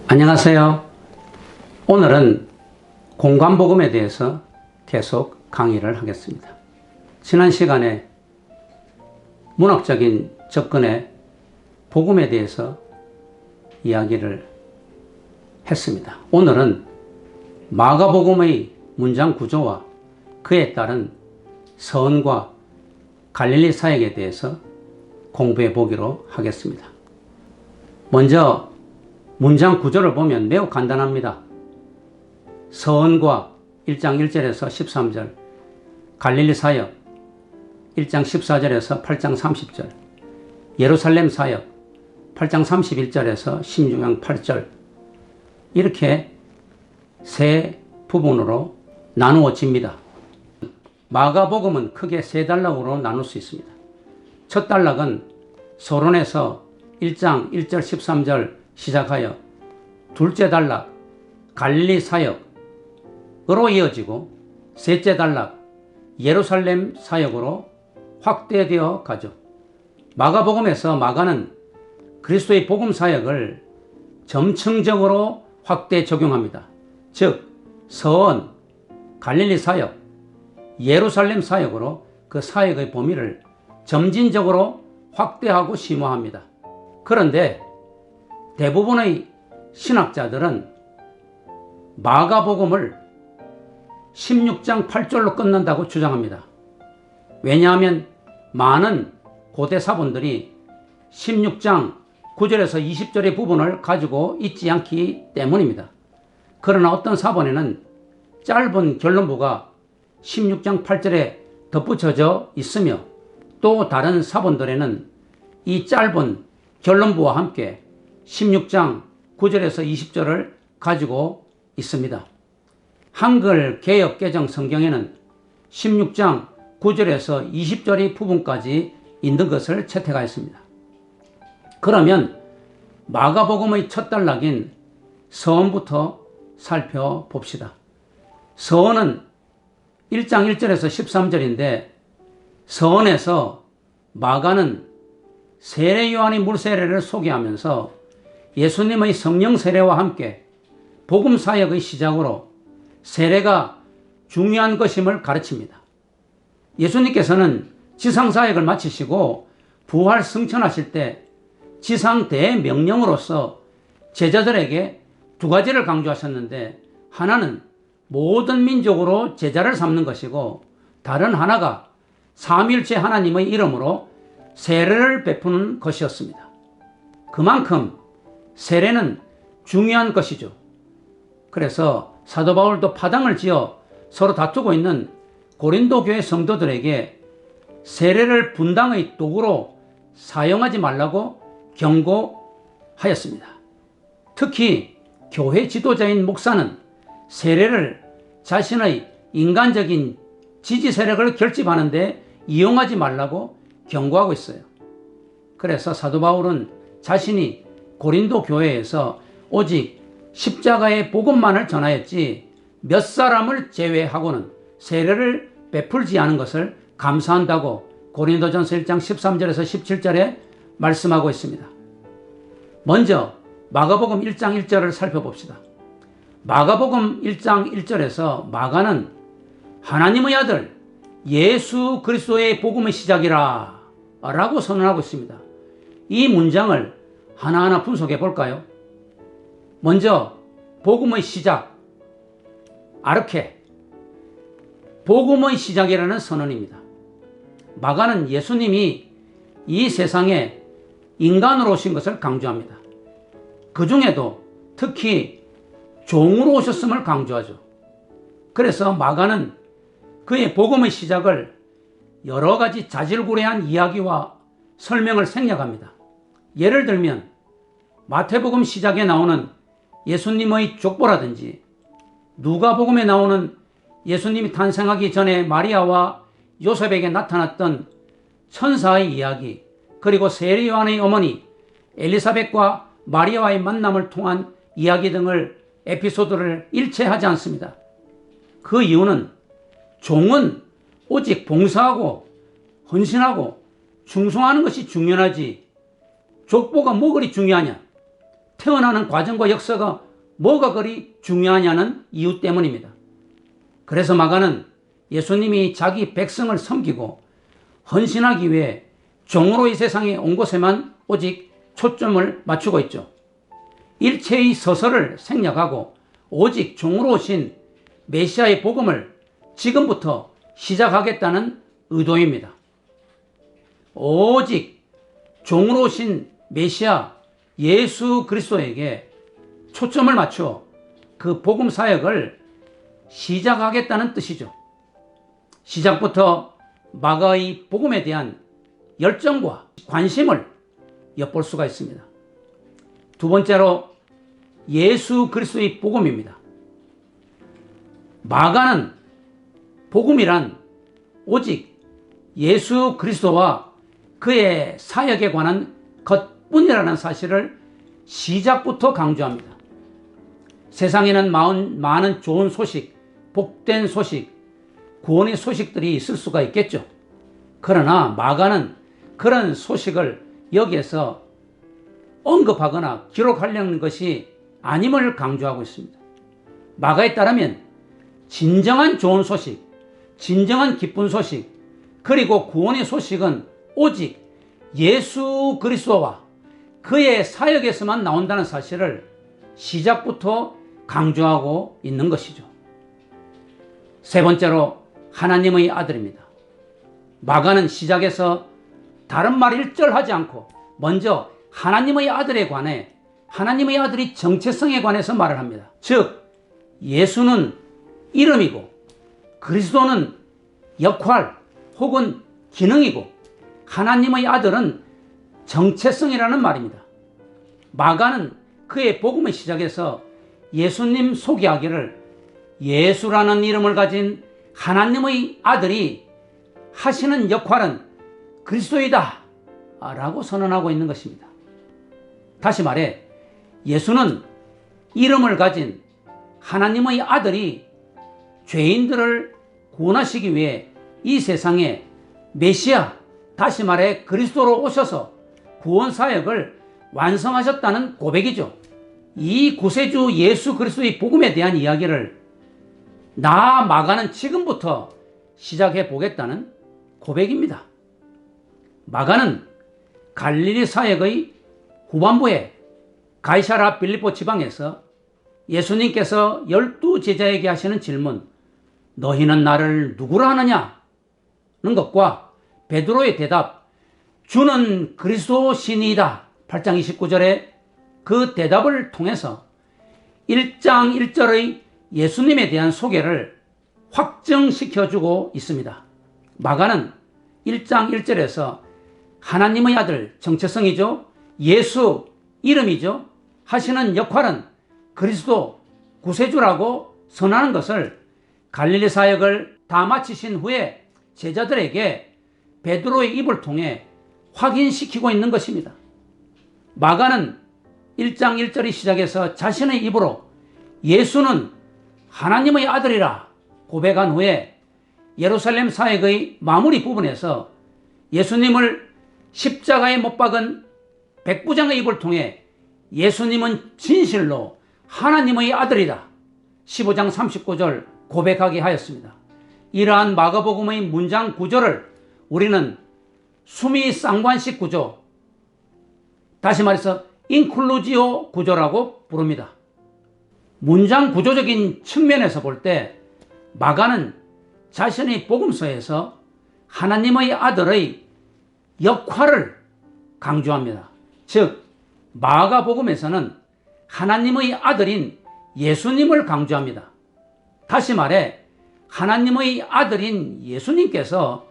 안녕하세요. 오늘은 공관복음에 대해서 계속 강의를 하겠습니다. 지난 시간에 문학적인 접근의 복음에 대해서 이야기를 했습니다. 오늘은 마가복음의 문장 구조와 그에 따른 서언과 갈릴리 사역에 대해서 공부해 보기로 하겠습니다. 먼저 문장 구조를 보면 매우 간단합니다. 서언과 1장 1절에서 13절, 갈릴리 사역 1장 14절에서 8장 30절, 예루살렘 사역 8장 31절에서 16장 8절, 이렇게 세 부분으로 나누어집니다. 마가복음은 크게 세 단락으로 나눌 수 있습니다. 첫 단락은 서론에서 1장 1절 13절 시작하여 둘째 단락 갈릴리 사역으로 이어지고 셋째 단락 예루살렘 사역으로 확대되어 가죠. 마가복음에서 마가는 그리스도의 복음 사역을 점층적으로 확대 적용합니다. 즉 서언, 갈릴리 사역, 예루살렘 사역으로 그 사역의 범위를 점진적으로 확대하고 심화합니다. 그런데 대부분의 신학자들은 마가복음을 16장 8절로 끝난다고 주장합니다. 왜냐하면 많은 고대 사본들이 16장 9절에서 20절의 부분을 가지고 있지 않기 때문입니다. 그러나 어떤 사본에는 짧은 결론부가 16장 8절에 덧붙여져 있으며 또 다른 사본들에는 이 짧은 결론부와 함께 16장 9절에서 20절을 가지고 있습니다. 한글 개역 개정 성경에는 16장 9절에서 20절의 부분까지 있는 것을 채택하였습니다. 그러면 마가복음의 첫 단락인 서언부터 살펴봅시다. 서언은 1장 1절에서 13절인데 서언에서 마가는 세례 요한의 물세례를 소개하면서 예수님의 성령 세례와 함께 복음 사역의 시작으로 세례가 중요한 것임을 가르칩니다. 예수님께서는 지상 사역을 마치시고 부활 승천하실 때 지상 대명령으로서 제자들에게 두 가지를 강조하셨는데 하나는 모든 민족으로 제자를 삼는 것이고 다른 하나가 삼위일체 하나님의 이름으로 세례를 베푸는 것이었습니다. 그만큼 세례는 중요한 것이죠. 그래서 사도 바울도 파당을 지어 서로 다투고 있는 고린도 교회 성도들에게 세례를 분당의 도구로 사용하지 말라고 경고하였습니다. 특히 교회 지도자인 목사는 세례를 자신의 인간적인 지지 세력을 결집하는 데 이용하지 말라고 경고하고 있어요. 그래서 사도 바울은 자신이 고린도 교회에서 오직 십자가의 복음만을 전하였지 몇 사람을 제외하고는 세례를 베풀지 않은 것을 감사한다고 고린도전서 1장 13절에서 17절에 말씀하고 있습니다. 먼저 마가복음 1장 1절을 살펴봅시다. 마가복음 1장 1절에서 마가는 하나님의 아들 예수 그리스도의 복음의 시작이라 라고 선언하고 있습니다. 이 문장을 하나하나 분석해 볼까요? 먼저 복음의 시작, 아르케, 복음의 시작이라는 선언입니다. 마가는 예수님이 이 세상에 인간으로 오신 것을 강조합니다. 그 중에도 특히 종으로 오셨음을 강조하죠. 그래서 마가는 그의 복음의 시작을 여러 가지 자질구레한 이야기와 설명을 생략합니다. 예를 들면 마태복음 시작에 나오는 예수님의 족보라든지 누가복음에 나오는 예수님이 탄생하기 전에 마리아와 요셉에게 나타났던 천사의 이야기, 그리고 세례 요한의 어머니 엘리사벳과 마리아와의 만남을 통한 이야기 등을 에피소드를 일체하지 않습니다. 그 이유는 종은 오직 봉사하고 헌신하고 충성하는 것이 중요하지 족보가 뭐 그리 중요하냐, 태어나는 과정과 역사가 뭐가 그리 중요하냐는 이유 때문입니다. 그래서 마가는 예수님이 자기 백성을 섬기고 헌신하기 위해 종으로 이 세상에 온 것에만 오직 초점을 맞추고 있죠. 일체의 서설을 생략하고 오직 종으로 오신 메시아의 복음을 지금부터 시작하겠다는 의도입니다. 오직 종으로 오신 메시아 예수 그리스도에게 초점을 맞춰 그 복음 사역을 시작하겠다는 뜻이죠. 시작부터 마가의 복음에 대한 열정과 관심을 엿볼 수가 있습니다. 두 번째로 예수 그리스도의 복음입니다. 마가는 복음이란 오직 예수 그리스도와 그의 사역에 관한 것뿐이라는 사실을 시작부터 강조합니다. 세상에는 많은 좋은 소식, 복된 소식, 구원의 소식들이 있을 수가 있겠죠. 그러나 마가는 그런 소식을 여기에서 언급하거나 기록하려는 것이 아님을 강조하고 있습니다. 마가에 따르면 진정한 좋은 소식, 진정한 기쁜 소식, 그리고 구원의 소식은 오직 예수 그리스도와 그의 사역에서만 나온다는 사실을 시작부터 강조하고 있는 것이죠. 세 번째로 하나님의 아들입니다. 마가는 시작에서 다른 말 일절하지 않고 먼저 하나님의 아들에 관해 하나님의 아들의 정체성에 관해서 말을 합니다. 즉 예수는 이름이고 그리스도는 역할 혹은 기능이고 하나님의 아들은 정체성이라는 말입니다. 마가는 그의 복음의 시작에서 예수님 소개하기를 예수라는 이름을 가진 하나님의 아들이 하시는 역할은 그리스도이다 라고 선언하고 있는 것입니다. 다시 말해 예수는 이름을 가진 하나님의 아들이 죄인들을 구원하시기 위해 이 세상에 메시아, 다시 말해 그리스도로 오셔서 구원 사역을 완성하셨다는 고백이죠. 이 구세주 예수 그리스도의 복음에 대한 이야기를 마가는 지금부터 시작해 보겠다는 고백입니다. 마가는 갈릴리 사역의 후반부에 가이사랴 빌립보 지방에서 예수님께서 12제자에게 하시는 질문, 너희는 나를 누구라 하느냐는 것과 베드로의 대답, 주는 그리스도시니이다 8장 29절에 그 대답을 통해서 1장 1절의 예수님에 대한 소개를 확정시켜주고 있습니다. 마가는 1장 1절에서 하나님의 아들 정체성이죠. 예수 이름이죠. 하시는 역할은 그리스도 구세주라고 선언하는 것을 갈릴리 사역을 다 마치신 후에 제자들에게 베드로의 입을 통해 확인시키고 있는 것입니다. 마가는 1장 1절의 시작에서 자신의 입으로 예수는 하나님의 아들이라 고백한 후에 예루살렘 사역의 마무리 부분에서 예수님을 십자가에 못 박은 백부장의 입을 통해 예수님은 진실로 하나님의 아들이다 15장 39절 고백하게 하였습니다. 이러한 마가복음의 문장 구조를 우리는 수미 쌍관식 구조, 다시 말해서 인클루지오 구조라고 부릅니다. 문장 구조적인 측면에서 볼 때 마가는 자신의 복음서에서 하나님의 아들의 역할을 강조합니다. 즉 마가복음에서는 하나님의 아들인 예수님을 강조합니다. 다시 말해 하나님의 아들인 예수님께서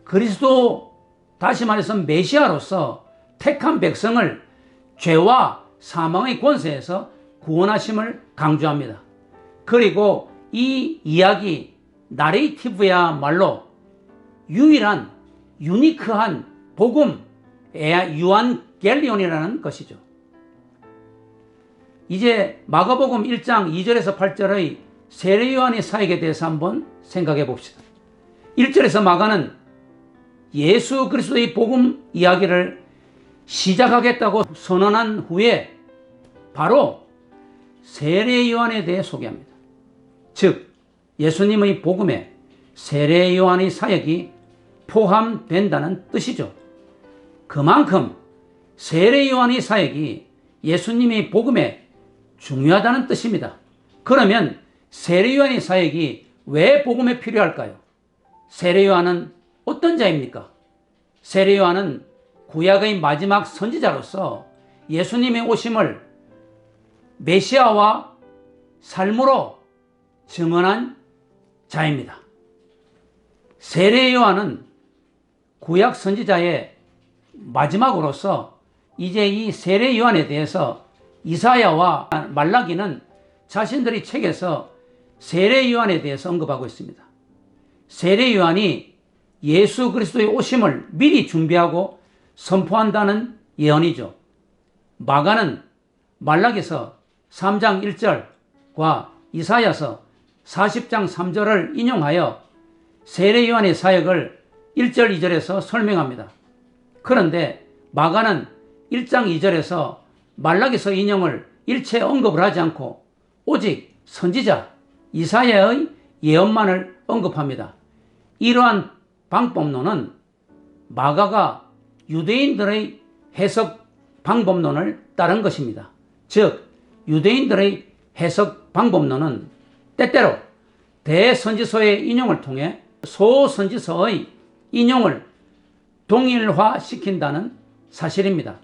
그리스도, 다시 말해서 메시아로서 택한 백성을 죄와 사망의 권세에서 구원하심을 강조합니다. 그리고 이 이야기 나레이티브야말로 유일한 유니크한 복음 유한겔리온이라는 것이죠. 이제 마가복음 1장 2절에서 8절의 세례 요한의 사역에 대해서 한번 생각해 봅시다. 1절에서 마가는 예수 그리스도의 복음 이야기를 시작하겠다고 선언한 후에 바로 세례 요한에 대해 소개합니다. 즉 예수님의 복음에 세례 요한의 사역이 포함된다는 뜻이죠. 그만큼 세례 요한의 사역이 예수님의 복음에 중요하다는 뜻입니다. 그러면 세례 요한의 사역이 왜 복음에 필요할까요? 세례 요한은 어떤 자입니까? 세례 요한은 구약의 마지막 선지자로서 예수님의 오심을 메시아와 삶으로 증언한 자입니다. 세례 요한은 구약 선지자의 마지막으로서 이제 이 세례 요한에 대해서 이사야와 말라기는 자신들의 책에서 세례 요한에 대해서 언급하고 있습니다. 세례 요한이 예수 그리스도의 오심을 미리 준비하고 선포한다는 예언이죠. 마가는 말라기서 3장 1절과 이사야서 40장 3절을 인용하여 세례 요한의 사역을 1절 2절에서 설명합니다. 그런데 마가는 1장 2절에서 말라기서 인용을 일체 언급을 하지 않고 오직 선지자 이사야의 예언만을 언급합니다. 이러한 방법론은 마가가 유대인들의 해석 방법론을 따른 것입니다. 즉 유대인들의 해석 방법론은 때때로 대선지서의 인용을 통해 소선지서의 인용을 동일화시킨다는 사실입니다.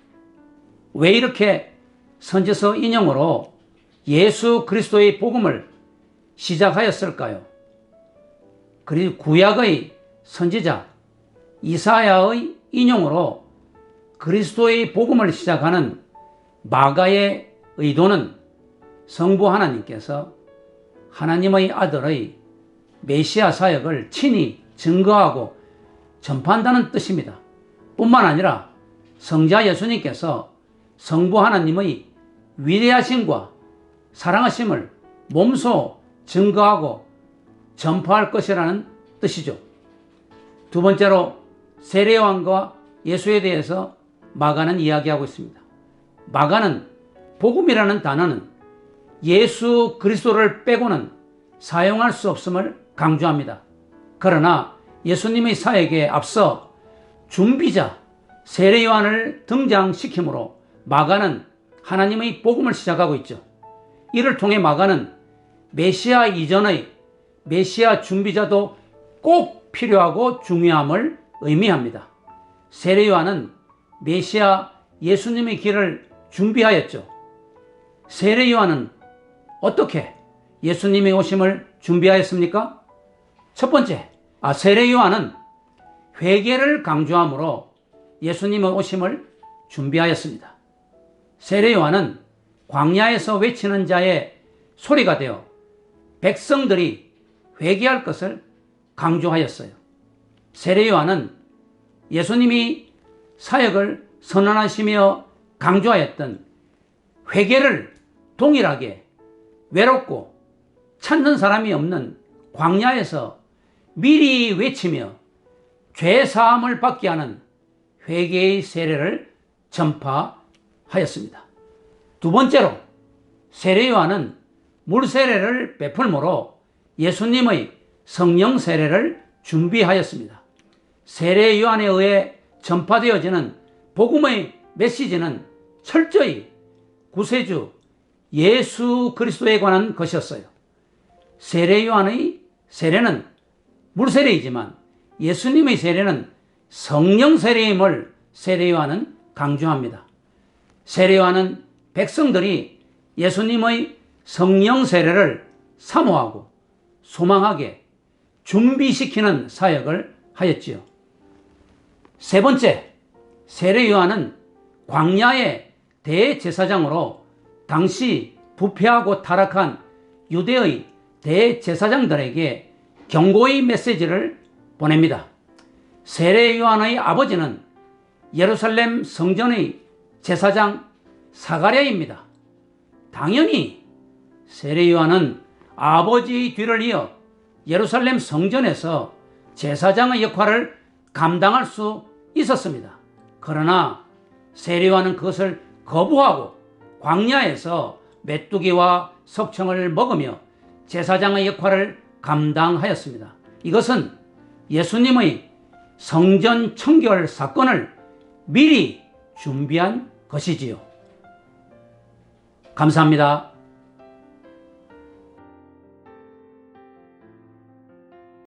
왜 이렇게 선지서 인용으로 예수 그리스도의 복음을 시작하였을까요? 그리고 구약의 선지자 이사야의 인용으로 그리스도의 복음을 시작하는 마가의 의도는 성부 하나님께서 하나님의 아들의 메시아 사역을 친히 증거하고 전파한다는 뜻입니다. 뿐만 아니라 성자 예수님께서 성부 하나님의 위대하심과 사랑하심을 몸소 증거하고 전파할 것이라는 뜻이죠. 두 번째로 세례 요한과 예수에 대해서 마가는 이야기하고 있습니다. 마가는 복음이라는 단어는 예수 그리스도를 빼고는 사용할 수 없음을 강조합니다. 그러나 예수님의 사역에 앞서 준비자 세례 요한을 등장시키므로 마가는 하나님의 복음을 시작하고 있죠. 이를 통해 마가는 메시아 이전의 메시아 준비자도 꼭 필요하고 중요함을 의미합니다. 세례 요한은 메시아 예수님의 길을 준비하였죠. 세례 요한은 어떻게 예수님의 오심을 준비하였습니까? 첫 번째, 세례 요한은 회개를 강조하므로 예수님의 오심을 준비하였습니다. 세례 요한은 광야에서 외치는 자의 소리가 되어 백성들이 회개할 것을 강조하였어요. 세례 요한은 예수님이 사역을 선언하시며 강조하였던 회개를 동일하게 외롭고 찾는 사람이 없는 광야에서 미리 외치며 죄 사함을 받게 하는 회개의 세례를 전파하였습니다. 두 번째로 세례 요한은 물 세례를 베풀므로 예수님의 성령 세례를 준비하였습니다. 세례 요한에 의해 전파되어지는 복음의 메시지는 철저히 구세주 예수 그리스도에 관한 것이었어요. 세례 요한의 세례는 물 세례이지만 예수님의 세례는 성령 세례임을 세례 요한은 강조합니다. 세례 요한은 백성들이 예수님의 성령 세례를 사모하고 소망하게 준비시키는 사역을 하였지요. 세 번째, 세례 요한은 광야의 대제사장으로 당시 부패하고 타락한 유대의 대제사장들에게 경고의 메시지를 보냅니다. 세례 요한의 아버지는 예루살렘 성전의 제사장 사가랴입니다. 당연히 세례 요한은 아버지의 뒤를 이어 예루살렘 성전에서 제사장의 역할을 감당할 수 있었습니다. 그러나 세례 요한은 그것을 거부하고 광야에서 메뚜기와 석청을 먹으며 제사장의 역할을 감당하였습니다. 이것은 예수님의 성전 청결 사건을 미리 준비한 것이지요. 감사합니다.